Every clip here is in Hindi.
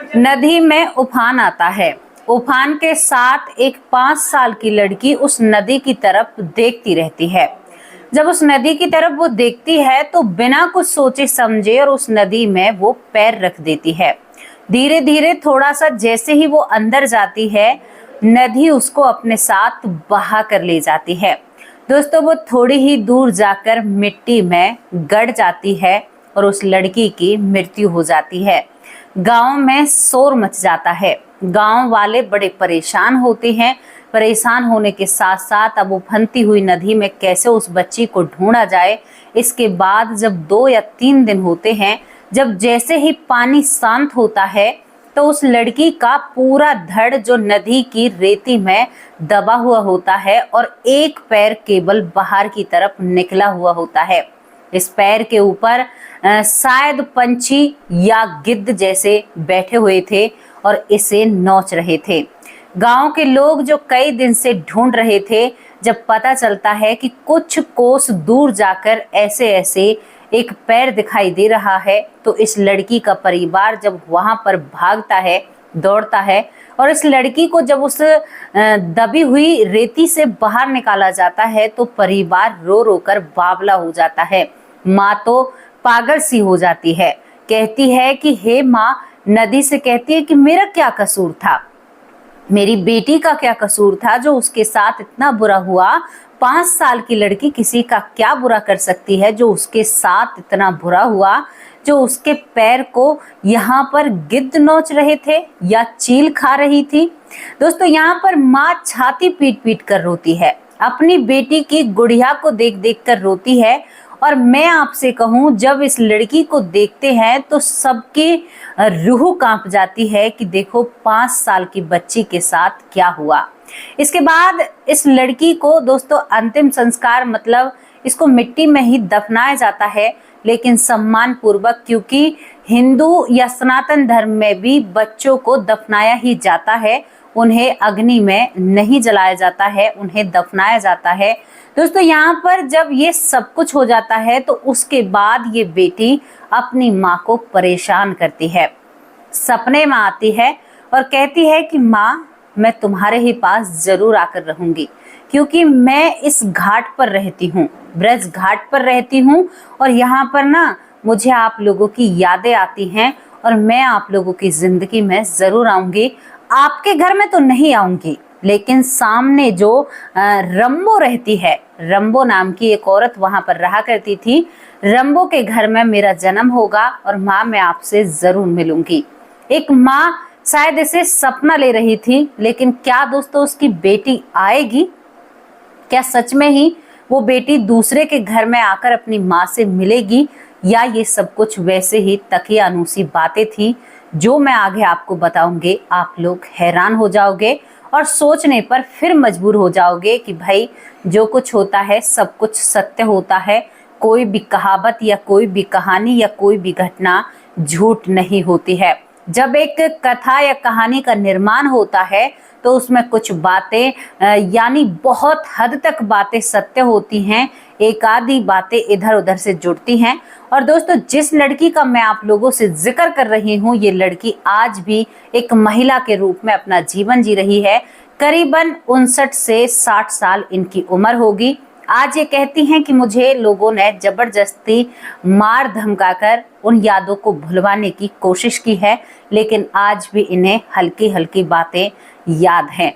नदी में उफान आता है। उफान के साथ एक 5 साल की लड़की उस नदी की तरफ देखती रहती है। जब उस नदी की तरफ वो देखती है तो बिना कुछ सोचे समझे और उस नदी में वो पैर रख देती है। धीरे धीरे थोड़ा सा जैसे ही वो अंदर जाती है, नदी उसको अपने साथ बहा कर ले जाती है। दोस्तों, वो थोड़ी ही दूर जाकर मिट्टी में गड़ जाती है और उस लड़की की मृत्यु हो जाती है। गांव में शोर मच जाता है। गांव वाले बड़े परेशान होते हैं। परेशान होने के साथ साथ अब उफनती हुई नदी में कैसे उस बच्ची को ढूंढा जाए। इसके बाद जब 2 या 3 दिन होते हैं, जब जैसे ही पानी शांत होता है तो उस लड़की का पूरा धड़ जो नदी की रेती में दबा हुआ होता है और एक पैर केवल बाहर की तरफ निकला हुआ होता है। इस पैर के ऊपर शायद पंछी या गिद्ध जैसे बैठे हुए थे और इसे नोच रहे थे। गांव के लोग जो कई दिन से ढूंढ रहे थे, जब पता चलता है कि कुछ कोस दूर जाकर ऐसे ऐसे एक पैर दिखाई दे रहा है, तो इस लड़की का परिवार जब वहां पर भागता है, दौड़ता है और इस लड़की को जब उस दबी हुई रेती से बाहर निकाला जाता है तो परिवार रो रो कर बावला हो जाता है। माँ तो पागल सी हो जाती है, कहती है कि हे माँ, नदी से कहती है कि मेरा क्या कसूर था, मेरी बेटी का क्या कसूर था जो उसके साथ इतना बुरा हुआ। 5 साल की लड़की किसी का क्या बुरा कर सकती है जो उसके साथ इतना बुरा हुआ, जो उसके पैर को यहाँ पर गिद्ध नोच रहे थे या चील खा रही थी। दोस्तों, यहाँ पर माँ छाती पीट पीट कर रोती है, अपनी बेटी की गुड़िया को देख देख कर रोती है। और मैं आपसे कहूँ, जब इस लड़की को देखते हैं तो सबकी रूह कांप जाती है कि देखो 5 साल की बच्ची के साथ क्या हुआ। इसके बाद इस लड़की को दोस्तों अंतिम संस्कार मतलब इसको मिट्टी में ही दफनाया जाता है, लेकिन सम्मान पूर्वक, क्योंकि हिंदू या सनातन धर्म में भी बच्चों को दफनाया ही जाता है। उन्हें अग्नि में नहीं जलाया जाता है, उन्हें दफनाया जाता है। दोस्तों, यहाँ पर जब ये सब कुछ हो जाता है तो उसके बाद ये बेटी अपनी माँ को परेशान करती है, सपने में आती है और कहती है कि माँ, मैं तुम्हारे ही पास जरूर आकर रहूंगी, क्योंकि मैं इस घाट पर रहती हूँ, ब्रज घाट पर रहती हूँ और यहाँ पर ना मुझे आप लोगों की यादें आती हैं और मैं आप लोगों की जिंदगी में जरूर आऊंगी। आपके घर में तो नहीं आऊंगी, लेकिन सामने जो रंबो रहती है, रंबो नाम की एक औरत वहां पर रहा करती थी, रंबो के घर में मेरा जन्म होगा और माँ, मैं आपसे जरूर मिलूंगी। एक माँ शायद इसे सपना ले रही थी, लेकिन क्या दोस्तों उसकी बेटी आएगी? क्या सच में ही वो बेटी दूसरे के घर में आकर अपनी माँ से मिलेगी, या ये सब कुछ वैसे ही तकियानुसी बातें थी जो मैं आगे आपको बताऊंगी। आप लोग हैरान हो जाओगे और सोचने पर फिर मजबूर हो जाओगे कि भाई, जो कुछ होता है सब कुछ सत्य होता है। कोई भी कहावत या कोई भी कहानी या कोई भी घटना झूठ नहीं होती है। जब एक कथा या कहानी का निर्माण होता है तो उसमें कुछ बातें यानी बहुत हद तक बातें सत्य होती हैं, एक आधी बातें इधर उधर से जुड़ती हैं। और दोस्तों, जिस लड़की का मैं आप लोगों से जिक्र कर रही हूँ, ये लड़की आज भी एक महिला के रूप में अपना जीवन जी रही है। करीबन 59 से 60 साल इनकी उम्र होगी। आज ये कहती हैं कि मुझे लोगों ने जबरदस्ती मार धमकाकर उन यादों को भुलवाने की कोशिश की है, लेकिन आज भी इन्हें हल्की हल्की बातें याद हैं।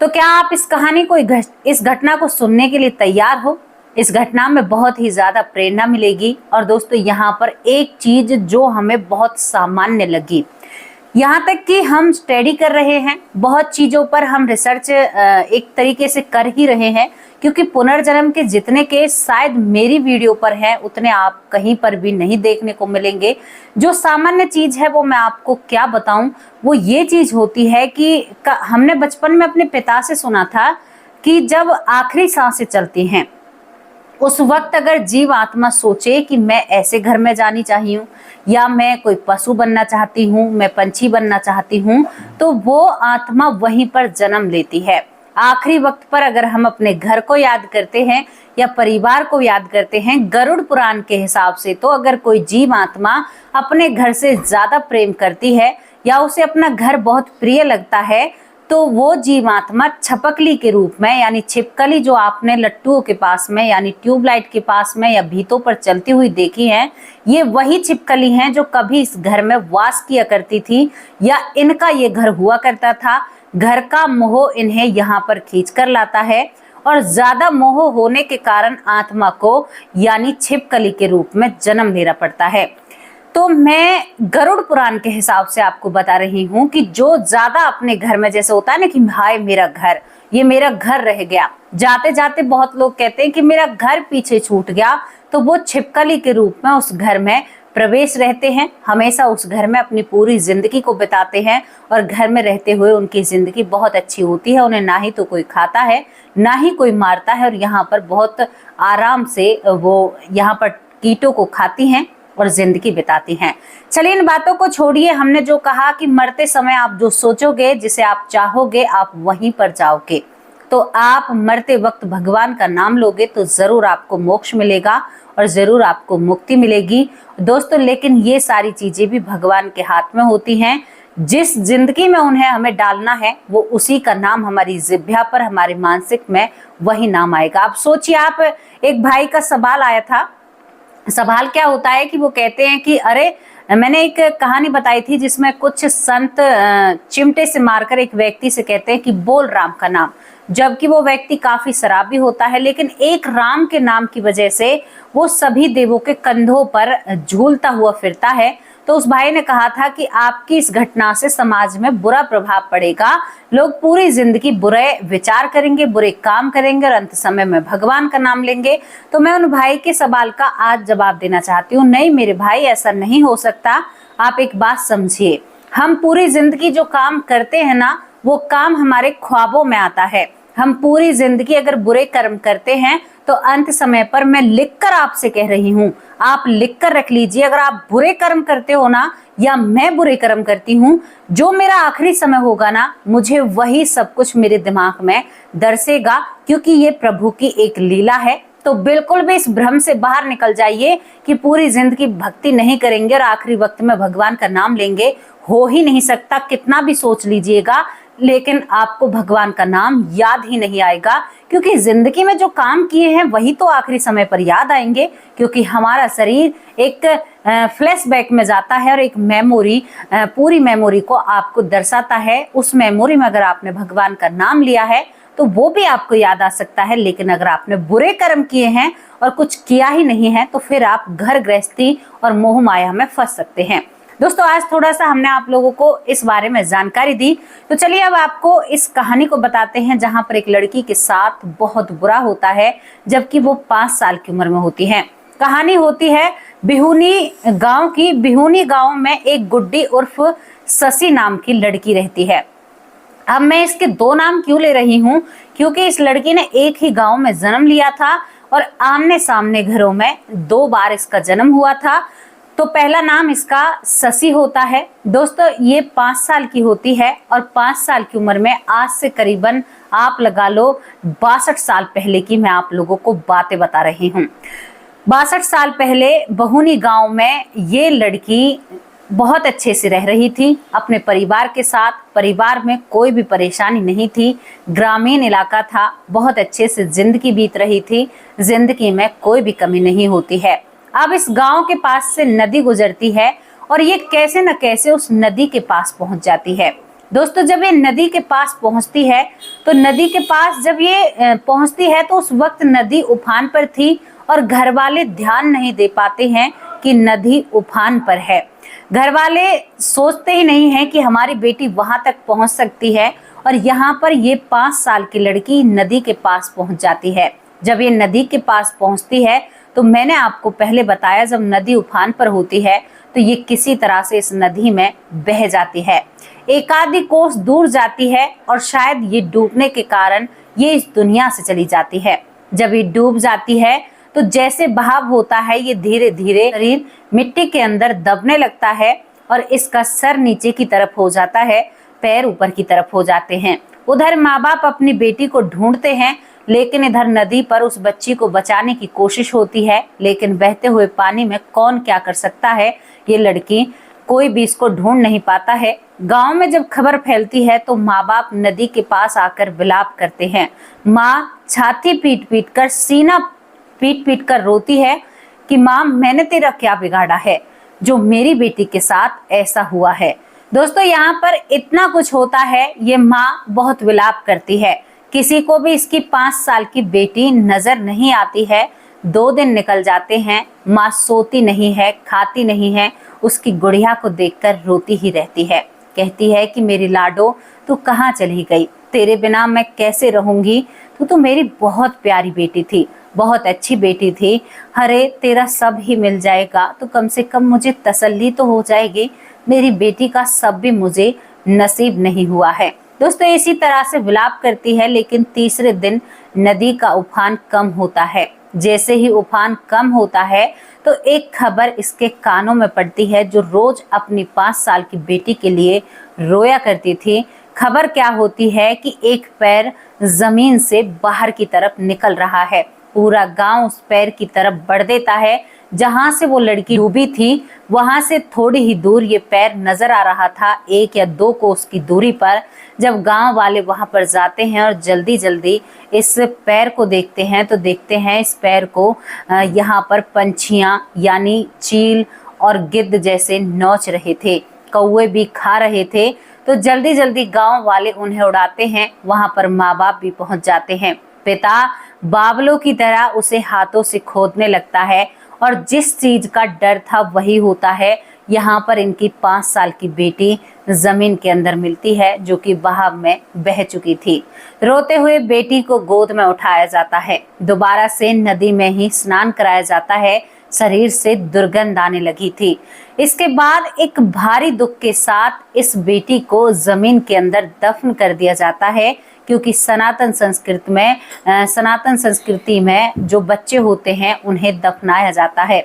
तो क्या आप इस कहानी को, इस घटना को सुनने के लिए तैयार हो? इस घटना में बहुत ही ज्यादा प्रेरणा मिलेगी। और दोस्तों, यहाँ पर एक चीज जो हमें बहुत सामान्य लगी, यहाँ तक कि हम स्टडी कर रहे हैं, बहुत चीजों पर हम रिसर्च एक तरीके से कर ही रहे हैं, क्योंकि पुनर्जन्म के जितने केस शायद मेरी वीडियो पर हैं उतने आप कहीं पर भी नहीं देखने को मिलेंगे। जो सामान्य चीज है वो मैं आपको क्या बताऊं, वो ये चीज होती है कि हमने बचपन में अपने पिता से सुना था कि जब आखिरी सांसें चलती हैं उस वक्त अगर जीव आत्मा सोचे कि मैं ऐसे घर में जानी चाहिए हूँ, या मैं कोई पशु बनना चाहती हूँ, मैं पंछी बनना चाहती हूँ, तो वो आत्मा वहीं पर जन्म लेती है। आखिरी वक्त पर अगर हम अपने घर को याद करते हैं या परिवार को याद करते हैं, गरुड़ पुराण के हिसाब से तो अगर कोई जीव आत्मा अपने घर से ज्यादा प्रेम करती है या उसे अपना घर बहुत प्रिय लगता है, तो वो जीवात्मा छपकली के रूप में, यानी छिपकली जो आपने लट्टुओं के पास में यानी ट्यूबलाइट के पास में या भीतों पर चलती हुई देखी है, ये वही छिपकली हैं जो कभी इस घर में वास किया करती थी या इनका ये घर हुआ करता था। घर का मोह इन्हें यहाँ पर खींच कर लाता है और ज्यादा मोह होने के कारण आत्मा को यानी छिपकली के रूप में जन्म लेना पड़ता है। तो मैं गरुड़ पुराण के हिसाब से आपको बता रही हूँ कि जो ज्यादा अपने घर में, जैसे होता है ना कि हाय मेरा घर, ये मेरा घर रह गया, जाते जाते बहुत लोग कहते हैं कि मेरा घर पीछे छूट गया, तो वो छिपकली के रूप में उस घर में प्रवेश रहते हैं, हमेशा उस घर में अपनी पूरी जिंदगी को बिताते हैं और घर में रहते हुए उनकी जिंदगी बहुत अच्छी होती है। उन्हें ना ही तो कोई खाता है, ना ही कोई मारता है और यहाँ पर बहुत आराम से वो यहाँ पर कीटों को खाती हैं और जिंदगी बिताती हैं। चलिए इन बातों को छोड़िए। हमने जो कहा कि मरते समय आप जो सोचोगे, जिसे आप चाहोगे, आप वहीं पर जाओगे। तो आप मरते वक्त भगवान का नाम लोगे तो जरूर आपको मोक्ष मिलेगा और जरूर आपको मुक्ति मिलेगी दोस्तों। लेकिन ये सारी चीजें भी भगवान के हाथ में होती हैं। जिस जिंदगी में उन्हें हमें डालना है वो उसी का नाम हमारी जिह्वा पर, हमारे मानसिक में वही नाम आएगा। आप सोचिए, आप एक भाई का सवाल आया था। सवाल क्या होता है कि वो कहते हैं कि अरे, मैंने एक कहानी बताई थी जिसमें कुछ संत चिमटे से मारकर एक व्यक्ति से कहते हैं कि बोल राम का नाम, जबकि वो व्यक्ति काफी शराबी होता है, लेकिन एक राम के नाम की वजह से वो सभी देवों के कंधों पर झूलता हुआ फिरता है। तो उस भाई ने कहा था कि आपकी इस घटना से समाज में बुरा प्रभाव पड़ेगा, लोग पूरी जिंदगी बुरे विचार करेंगे, बुरे काम करेंगे और अंत समय में भगवान का नाम लेंगे। तो मैं उन भाई के सवाल का आज जवाब देना चाहती हूँ। नहीं मेरे भाई, ऐसा नहीं हो सकता। आप एक बात समझिए, हम पूरी जिंदगी जो काम करते हैं ना, वो काम हमारे ख्वाबों में आता है। हम पूरी जिंदगी अगर बुरे कर्म करते हैं तो अंत समय पर, मैं लिखकर आपसे कह रही हूँ, आप लिखकर रख लीजिए, अगर आप बुरे कर्म करते हो ना, या मैं बुरे कर्म करती हूँ, जो मेरा आखिरी समय होगा ना, मुझे वही सब कुछ मेरे दिमाग में दर्शेगा, क्योंकि ये प्रभु की एक लीला है। तो बिल्कुल भी इस भ्रम से बाहर निकल जाइए कि पूरी जिंदगी भक्ति नहीं करेंगे और आखिरी वक्त में भगवान का नाम लेंगे। हो ही नहीं सकता, कितना भी सोच लीजिएगा, लेकिन आपको भगवान का नाम याद ही नहीं आएगा, क्योंकि जिंदगी में जो काम किए हैं वही तो आखिरी समय पर याद आएंगे। क्योंकि हमारा शरीर एक फ्लैशबैक में जाता है और एक मेमोरी, पूरी मेमोरी को आपको दर्शाता है। उस मेमोरी में अगर आपने भगवान का नाम लिया है तो वो भी आपको याद आ सकता है। लेकिन अगर आपने बुरे कर्म किए हैं और कुछ किया ही नहीं है तो फिर आप घर गृहस्थी और मोह माया में फंस सकते हैं। दोस्तों, आज थोड़ा सा हमने आप लोगों को इस बारे में जानकारी दी। तो चलिए अब आपको इस कहानी को बताते हैं, जहां पर एक लड़की के साथ बहुत बुरा होता है जबकि वो 5 साल की उम्र में होती है। कहानी होती है बिहुनी गांव की। बिहुनी गांव में एक गुड्डी उर्फ शशि नाम की लड़की रहती है। अब मैं इसके 2 नाम क्यों ले रही हूँ, क्योंकि इस लड़की ने एक ही गांव में जन्म लिया था और आमने सामने घरों में 2 बार इसका जन्म हुआ था। तो पहला नाम इसका शशि होता है। दोस्तों, ये 5 साल की होती है और 5 साल की उम्र में, आज से करीबन आप लगा लो 62 साल पहले की मैं आप लोगों को बातें बता रही हूँ। 62 साल पहले बहुनी गांव में ये लड़की बहुत अच्छे से रह रही थी अपने परिवार के साथ। परिवार में कोई भी परेशानी नहीं थी, ग्रामीण इलाका था, बहुत अच्छे से जिंदगी बीत रही थी, जिंदगी में कोई भी कमी नहीं होती है। अब इस गांव के पास से नदी गुजरती है और ये कैसे न कैसे उस नदी के पास पहुंच जाती है। दोस्तों, जब ये नदी के पास पहुंचती है तो नदी के पास जब ये पहुंचती है तो उस वक्त नदी उफान पर थी और घर वाले ध्यान नहीं दे पाते हैं कि नदी उफान पर है। घर वाले सोचते ही नहीं है कि हमारी बेटी वहां तक पहुंच सकती है और यहाँ पर ये 5 साल की लड़की नदी के पास पहुंच जाती है। जब ये नदी के पास पहुंचती है तो मैंने आपको पहले बताया, जब नदी उफान पर होती है तो ये किसी तरह से इस नदी में बह जाती है, एक आधी कोस दूर जाती है और शायद ये डूबने के कारण ये इस दुनिया से चली जाती है। जब ये डूब जाती है तो जैसे बहाव होता है, ये धीरे धीरे शरीर मिट्टी के अंदर दबने लगता है और इसका सर नीचे की तरफ हो जाता है, पैर ऊपर की तरफ हो जाते हैं। उधर माँ बाप अपनी बेटी को ढूंढते हैं, लेकिन इधर नदी पर उस बच्ची को बचाने की कोशिश होती है, लेकिन बहते हुए पानी में कौन क्या कर सकता है। ये लड़की कोई भी इसको ढूंढ नहीं पाता है। गांव में जब खबर फैलती है तो माँ बाप नदी के पास आकर विलाप करते हैं। माँ छाती पीट पीट कर, सीना पीट पीट कर रोती है कि माँ, मैंने तेरा क्या बिगाड़ा है जो मेरी बेटी के साथ ऐसा हुआ है। दोस्तों, यहाँ पर इतना कुछ होता है, ये माँ बहुत विलाप करती है। किसी को भी इसकी 5 साल की बेटी नजर नहीं आती है। 2 दिन निकल जाते हैं, माँ सोती नहीं है, खाती नहीं है, उसकी गुड़िया को देखकर रोती ही रहती है। कहती है कि मेरी लाडो, तू कहाँ चली गई, तेरे बिना मैं कैसे रहूंगी, तू तो मेरी बहुत प्यारी बेटी थी, बहुत अच्छी बेटी थी। अरे तेरा सब ही मिल जाएगा तो कम से कम मुझे तसल्ली तो हो जाएगी, मेरी बेटी का सब भी मुझे नसीब नहीं हुआ है। दोस्तों, इसी तरह से विलाप करती है, लेकिन तीसरे दिन नदी का उफान कम होता है। जैसे ही उफान कम होता है तो एक खबर इसके कानों में पड़ती है, जो रोज अपनी 5 साल की बेटी के लिए रोया करती थी। खबर क्या होती है कि एक पैर जमीन से बाहर की तरफ निकल रहा है। पूरा गांव उस पैर की तरफ बढ़ देता है। जहां से वो लड़की डूबी थी वहां से थोड़ी ही दूर ये पैर नजर आ रहा था, 1 या 2 कोस की दूरी पर। जब गांव वाले वहां पर जाते हैं और जल्दी जल्दी इस पैर को देखते हैं तो देखते हैं इस पैर को यहाँ पर पंछियां यानी चील और गिद्ध जैसे नोच रहे थे, कौवे भी खा रहे थे। तो जल्दी जल्दी गांव वाले उन्हें उड़ाते हैं। वहां पर माँ बाप भी पहुंच जाते हैं। पिता बावलों की तरह उसे हाथों से खोदने लगता है और जिस चीज का डर था वही होता है। यहाँ पर इनकी 5 साल की बेटी जमीन के अंदर मिलती है, जो कि बहाव में बह चुकी थी। रोते हुए बेटी को गोद में उठाया जाता है, दोबारा से नदी में ही स्नान कराया जाता है। शरीर से दुर्गंध आने लगी थी। इसके बाद एक भारी दुख के साथ इस बेटी को जमीन के अंदर दफन कर दिया जाता है, क्योंकि सनातन संस्कृति में जो बच्चे होते हैं उन्हें दफनाया जाता है।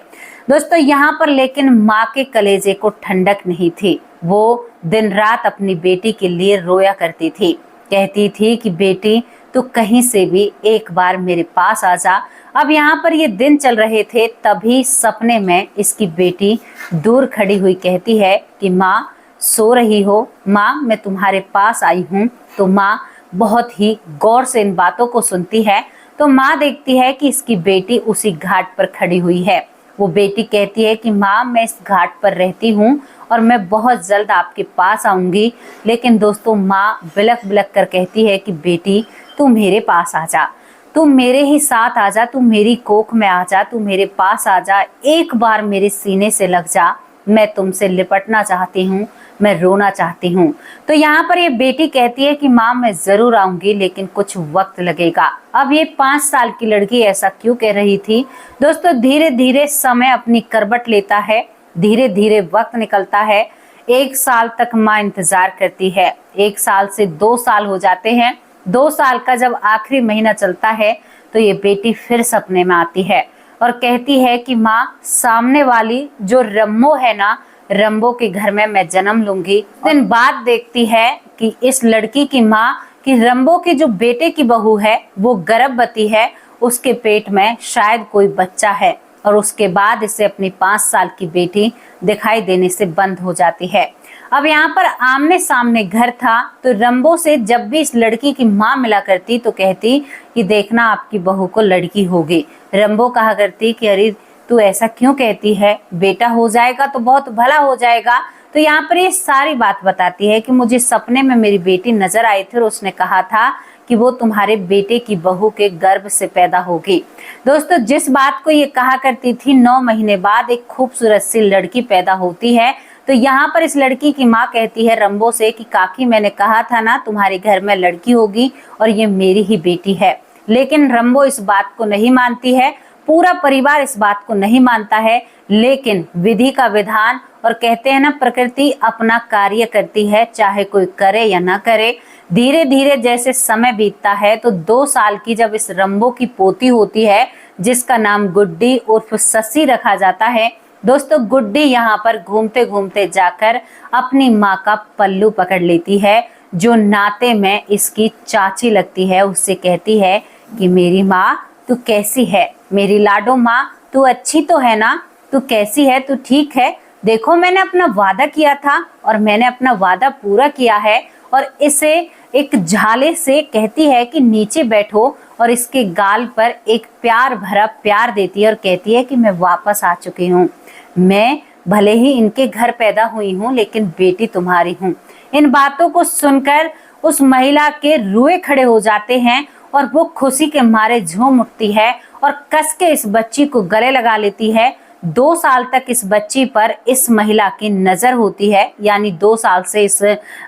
दोस्तों, यहाँ पर लेकिन माँ के कलेजे को ठंडक नहीं थी। वो दिन रात अपनी बेटी के लिए रोया करती थी। कहती थी कि बेटी, तू कहीं से भी एक बार मेरे पास आ जा। अब यहाँ पर ये दिन चल रहे थे, तभी सपने में इसकी बेटी दूर खड़ी हुई कहती है कि माँ, सो रही हो? माँ, मैं तुम्हारे पास आई हूँ। तो माँ बहुत ही गौर से इन बातों को सुनती है। तो माँ देखती है कि इसकी बेटी उसी घाट पर खड़ी हुई है। वो बेटी कहती है कि माँ, मैं इस घाट पर रहती हूँ और मैं बहुत जल्द आपके पास आऊंगी। लेकिन दोस्तों, माँ बिलख बिलख कर कहती है कि बेटी, तू मेरे पास आ जा, तू मेरे ही साथ आ जा, तू मेरी कोख में आ जा, तू मेरे पास आ जा, एक बार मेरे सीने से लग जा, मैं तुमसे लिपटना चाहती हूँ, मैं रोना चाहती हूँ। तो यहाँ पर ये बेटी कहती है कि माँ, मैं जरूर आऊंगी, लेकिन कुछ वक्त लगेगा। अब ये 5 साल की लड़की ऐसा क्यों कह रही थी? दोस्तों, धीरे धीरे समय अपनी करवट लेता है, धीरे धीरे वक्त निकलता है। 1 साल तक माँ इंतजार करती है। 1 साल से 2 साल हो जाते हैं। 2 साल का जब आखिरी महीना चलता है तो ये बेटी फिर सपने में आती है और कहती है कि माँ, सामने वाली जो रम्बो है ना, रम्बो के घर में मैं जन्म लूंगी। दिन बाद देखती है कि इस लड़की की माँ कि रम्बो की जो बेटे की बहू है वो गर्भवती है, उसके पेट में शायद कोई बच्चा है। और उसके बाद इसे अपनी 5 साल की बेटी दिखाई देने से बंद हो जाती है। अब यहाँ पर आमने सामने घर था, तो रम्बो से जब भी इस लड़की की माँ मिला करती तो कहती कि देखना, आपकी बहू को लड़की होगी। रम्बो कहा करती कि अरे तू ऐसा क्यों कहती है, बेटा हो जाएगा तो बहुत भला हो जाएगा। तो यहाँ पर ये सारी बात बताती है कि मुझे सपने में मेरी बेटी नजर आई थी और उसने कहा था कि वो तुम्हारे बेटे की बहू के गर्भ से पैदा होगी। दोस्तों, जिस बात को ये कहा करती थी, 9 महीने बाद एक खूबसूरत सी लड़की पैदा होती है। तो यहाँ पर इस लड़की की माँ कहती है रम्बो से कि काकी, मैंने कहा था ना तुम्हारे घर में लड़की होगी और ये मेरी ही बेटी है। लेकिन रम्बो इस बात को नहीं मानती है, पूरा परिवार इस बात को नहीं मानता है। लेकिन विधि का विधान, और कहते हैं ना, प्रकृति अपना कार्य करती है, चाहे कोई करे या ना करे। धीरे धीरे जैसे समय बीतता है तो 2 साल की जब इस रम्बो की पोती होती है, जिसका नाम गुड्डी उर्फ ससी रखा जाता है। दोस्तों, गुड्डी यहाँ पर घूमते घूमते जाकर अपनी माँ का पल्लू पकड़ लेती है, जो नाते में इसकी चाची लगती है। उससे कहती है कि मेरी माँ, तू कैसी है? मेरी लाडो माँ, तू अच्छी तो है ना? तू कैसी है? तू ठीक है? देखो मैंने अपना वादा किया था और मैंने अपना वादा पूरा किया है। और इसे एक झाले से कहती है कि नीचे बैठो और इसके गाल पर एक प्यार भरा प्यार देती है और कहती है कि मैं वापस आ चुकी हूँ। मैं भले ही इनके घर पैदा हुई हूँ लेकिन बेटी तुम्हारी हूँ। इन बातों को सुनकर उस महिला के रुए खड़े हो जाते हैं और वो खुशी के मारे झूम उठती है और कस के इस बच्ची को गले लगा लेती है। 2 साल तक इस बच्ची पर इस महिला की नजर होती है, यानी 2 साल से इस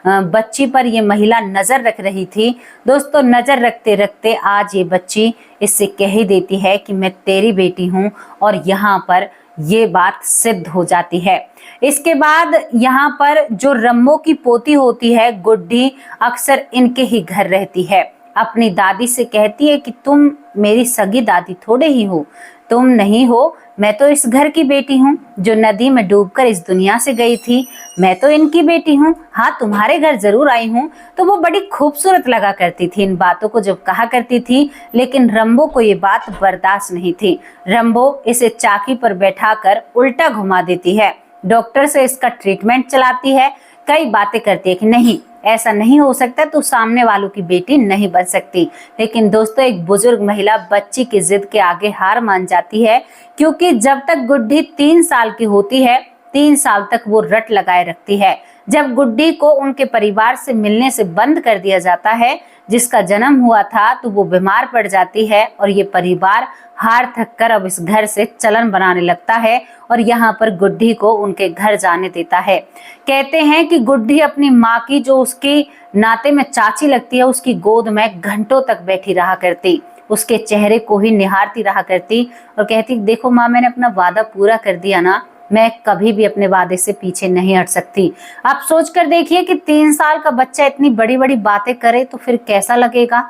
बच्ची पर ये महिला नजर रख रही थी। दोस्तों, नजर रखते रखते आज ये बच्ची इससे कह ही देती है कि मैं तेरी बेटी हूँ और यहाँ पर ये बात सिद्ध हो जाती है। इसके बाद यहाँ पर जो रम्मो की पोती होती है गुड्डी, अक्सर इनके ही घर रहती है। अपनी दादी से कहती है कि तुम मेरी सगी दादी थोड़े ही हो, तुम नहीं हो, मैं तो इस घर की बेटी हूँ जो नदी में डूबकर इस दुनिया से गई थी। मैं तो इनकी बेटी हूँ। हाँ, तुम्हारे घर जरूर आई हूँ। तो वो बड़ी खूबसूरत लगा करती थी इन बातों को जब कहा करती थी, लेकिन रंबो को ये बात बर्दाश्त नहीं थी। रंबो इसे चाकी पर बैठाकर उल्टा घुमा देती है, डॉक्टर से इसका ट्रीटमेंट चलाती है, कई बातें करती है कि नहीं, ऐसा नहीं हो सकता, तो सामने वालों की बेटी नहीं बन सकती। लेकिन दोस्तों, एक बुजुर्ग महिला बच्ची की जिद के आगे हार मान जाती है, क्योंकि जब तक गुड्डी 3 साल की होती है 3 साल तक वो रट लगाए रखती है। जब गुड्डी को उनके परिवार से मिलने से बंद कर दिया जाता है, जिसका जन्म हुआ था, तो वो बीमार पड़ जाती है और ये परिवार हार थक कर अब इस घर से चलन बनाने लगता है और यहाँ पर गुड्डी को उनके घर जाने देता है। कहते हैं कि गुड्डी अपनी माँ की, जो उसकी नाते में चाची लगती है, उसकी गोद में घंटों तक बैठी रहा करती, उसके चेहरे को ही निहारती रहा करती और कहती, देखो माँ, मैंने अपना वादा पूरा कर दिया ना, मैं कभी भी अपने वादे से पीछे नहीं हट सकती। आप सोच कर देखिए कि 3 साल का बच्चा इतनी बड़ी बड़ी बातें करे तो फिर कैसा लगेगा।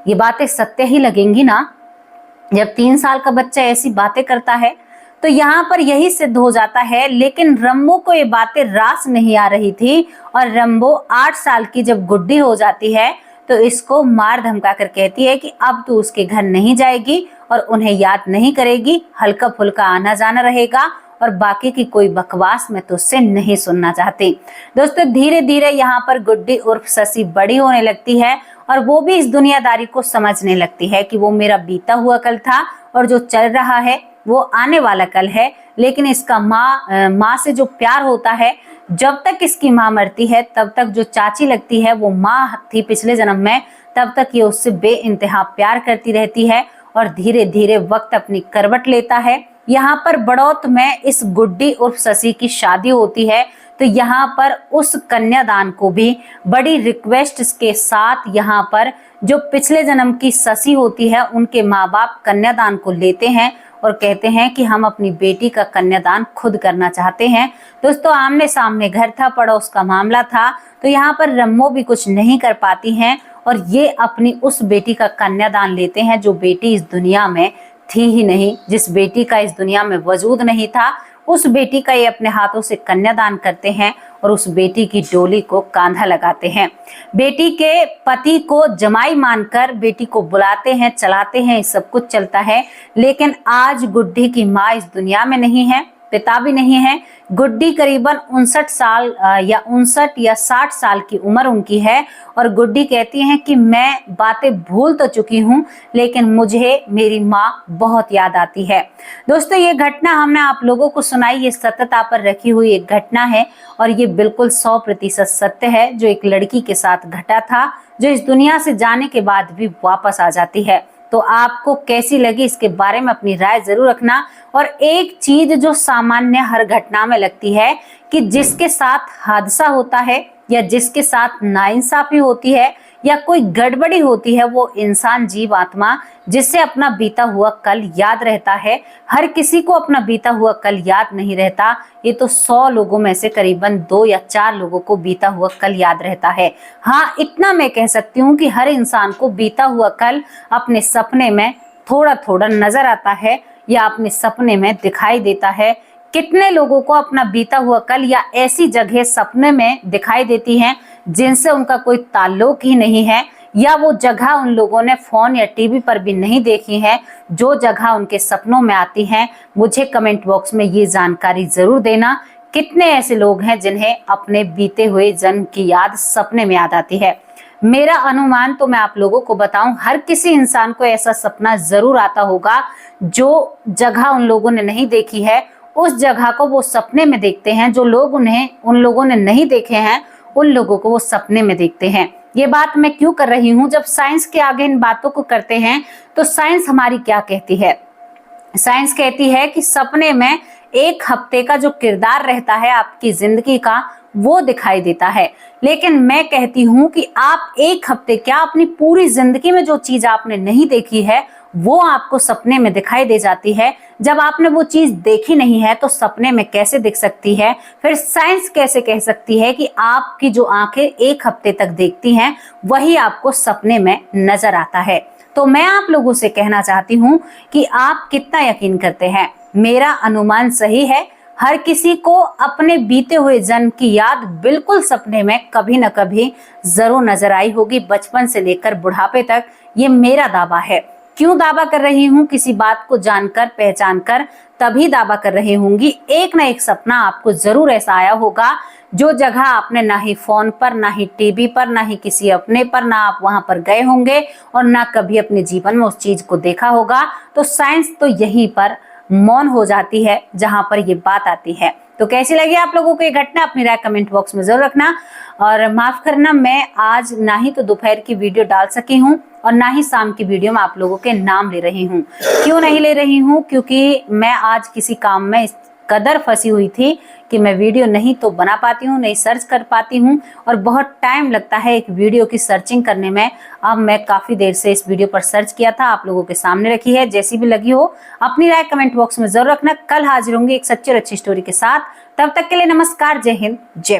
ये बातें सत्य ही लगेंगी ना, जब 3 साल का बच्चा ऐसी बातें करता है। तो यहाँ पर यही सिद्ध हो जाता है। लेकिन रंबो को ये बातें रास नहीं आ रही थी और रंबो 8 साल की जब गुड्डी हो जाती है तो इसको मार धमका कर कहती है कि अब तू उसके घर नहीं जाएगी और उन्हें याद नहीं करेगी, हल्का फुल्का आना जाना रहेगा और बाकी की कोई बकवास मैं तुझसे नहीं सुनना चाहती। दोस्तों, धीरे धीरे यहाँ पर गुड्डी उर्फ शशि बड़ी होने लगती है और वो भी इस दुनियादारी को समझने लगती है कि वो मेरा बीता हुआ कल था और जो चल रहा है वो आने वाला कल है। लेकिन इसका माँ से जो प्यार होता है, जब तक इसकी माँ मरती है तब तक जो चाची लगती है वो माँ थी पिछले जन्म में, तब तक ये उससे बेइंतहा प्यार करती रहती है और धीरे धीरे वक्त अपनी करवट लेता है। यहाँ पर बड़ौत में इस गुड्डी उर्फ शशि की शादी होती है। तो यहाँ पर उस कन्यादान को भी बड़ी रिक्वेस्ट के साथ यहाँ पर जो पिछले जन्म की शशि होती है उनके माँ बाप कन्यादान को लेते हैं और कहते हैं कि हम अपनी बेटी का कन्यादान खुद करना चाहते हैं। दोस्तों, आमने सामने घर था, पड़ोस का मामला था, तो यहाँ पर रम्मो भी कुछ नहीं कर पाती हैं और ये अपनी उस बेटी का कन्यादान लेते हैं जो बेटी इस दुनिया में थी ही नहीं, जिस बेटी का इस दुनिया में वजूद नहीं था, उस बेटी का ये अपने हाथों से कन्यादान करते हैं और उस बेटी की डोली को कांधा लगाते हैं। बेटी के पति को जमाई मानकर बेटी को बुलाते हैं, चलाते हैं, सब कुछ चलता है। लेकिन आज गुड्डी की माँ इस दुनिया में नहीं है, पिता भी नहीं है। गुड्डी करीबन 59 साल या 59 या 60 साल की उम्र उनकी है और गुड्डी कहती हैं कि मैं बातें भूल तो चुकी हूँ लेकिन मुझे मेरी माँ बहुत याद आती है। दोस्तों, ये घटना हमने आप लोगों को सुनाई, ये सत्यता पर रखी हुई एक घटना है और ये बिल्कुल 100% सत्य है, जो एक लड़की के साथ घटा था, जो इस दुनिया से जाने के बाद भी वापस आ जाती है। तो आपको कैसी लगी इसके बारे में अपनी राय जरूर रखना। और एक चीज जो सामान्य हर घटना में लगती है कि जिसके साथ हादसा होता है या जिसके साथ नाइंसाफी होती है या कोई गड़बड़ी होती है, वो इंसान जीव आत्मा जिससे अपना बीता हुआ कल याद रहता है। हर किसी को अपना बीता हुआ कल याद नहीं रहता। ये तो 100 लोगों में से करीबन 2 या 4 लोगों को बीता हुआ कल याद रहता है। हाँ, इतना मैं कह सकती हूँ कि हर इंसान को बीता हुआ कल अपने सपने में थोड़ा थोड़ा नजर आता है या अपने सपने में दिखाई देता है। कितने लोगों को अपना बीता हुआ कल या ऐसी जगह सपने में दिखाई देती हैं जिनसे उनका कोई ताल्लुक ही नहीं है, या वो जगह उन लोगों ने फोन या टीवी पर भी नहीं देखी है, जो जगह उनके सपनों में आती हैं। मुझे कमेंट बॉक्स में ये जानकारी जरूर देना कितने ऐसे लोग हैं जिन्हें अपने बीते हुए जन्म की याद सपने में याद आती है। मेरा अनुमान तो मैं आप लोगों को बताऊं, हर किसी इंसान को ऐसा सपना जरूर आता होगा। जो जगह उन लोगों ने नहीं देखी है उस जगह को वो सपने में देखते हैं, जो लोग उन लोगों ने नहीं देखे हैं उन लोगों को वो सपने में देखते हैं। ये बात मैं क्यों कर रही हूँ? जब साइंस के आगे इन बातों को करते हैं तो साइंस हमारी क्या कहती है? साइंस कहती है कि सपने में एक हफ्ते का जो किरदार रहता है आपकी जिंदगी का वो दिखाई देता है। लेकिन मैं कहती हूं कि आप एक हफ्ते क्या, अपनी पूरी जिंदगी में जो चीज आपने नहीं देखी है वो आपको सपने में दिखाई दे जाती है। जब आपने वो चीज देखी नहीं है तो सपने में कैसे दिख सकती है? फिर साइंस कैसे कह सकती है कि आपकी जो आंखें एक हफ्ते तक देखती हैं वही आपको सपने में नजर आता है? तो मैं आप लोगों से कहना चाहती हूं कि आप कितना यकीन करते हैं? मेरा अनुमान सही है। हर किसी को अपने बीते हुए जन्म की याद बिल्कुल सपने में कभी न कभी जरूर नजर आई होगी, बचपन से लेकर बुढ़ापे तक। ये मेरा दावा है। क्यों दावा कर रही हूँ? किसी बात को जानकर पहचान कर तभी दावा कर रही होंगी। एक ना एक सपना आपको जरूर ऐसा आया होगा जो जगह आपने ना ही फोन पर, ना ही टीवी पर, ना ही किसी अपने पर, ना आप वहां पर गए होंगे और ना कभी अपने जीवन में उस चीज को देखा होगा। तो साइंस तो यहीं पर मौन हो जाती है जहां पर ये बात आती है। तो कैसी लगी आप लोगों को ये घटना? अपनी राय कमेंट बॉक्स में जरूर रखना। और माफ करना, मैं आज ना ही तो दोपहर की वीडियो डाल सकी हूँ और ना ही शाम की वीडियो में आप लोगों के नाम ले रही हूँ। क्यों नहीं ले रही हूँ? क्योंकि मैं आज किसी काम में इस कदर फंसी हुई थी कि मैं वीडियो नहीं तो बना पाती हूँ, नहीं सर्च कर पाती हूँ और बहुत टाइम लगता है एक वीडियो की सर्चिंग करने में। अब मैं काफ़ी देर से इस वीडियो पर सर्च किया था, आप लोगों के सामने रखी है। जैसी भी लगी हो अपनी राय कमेंट बॉक्स में जरूर रखना। कल हाजिर होंगी एक सच्ची और अच्छी स्टोरी के साथ। तब तक के लिए नमस्कार, जय हिंद, जय।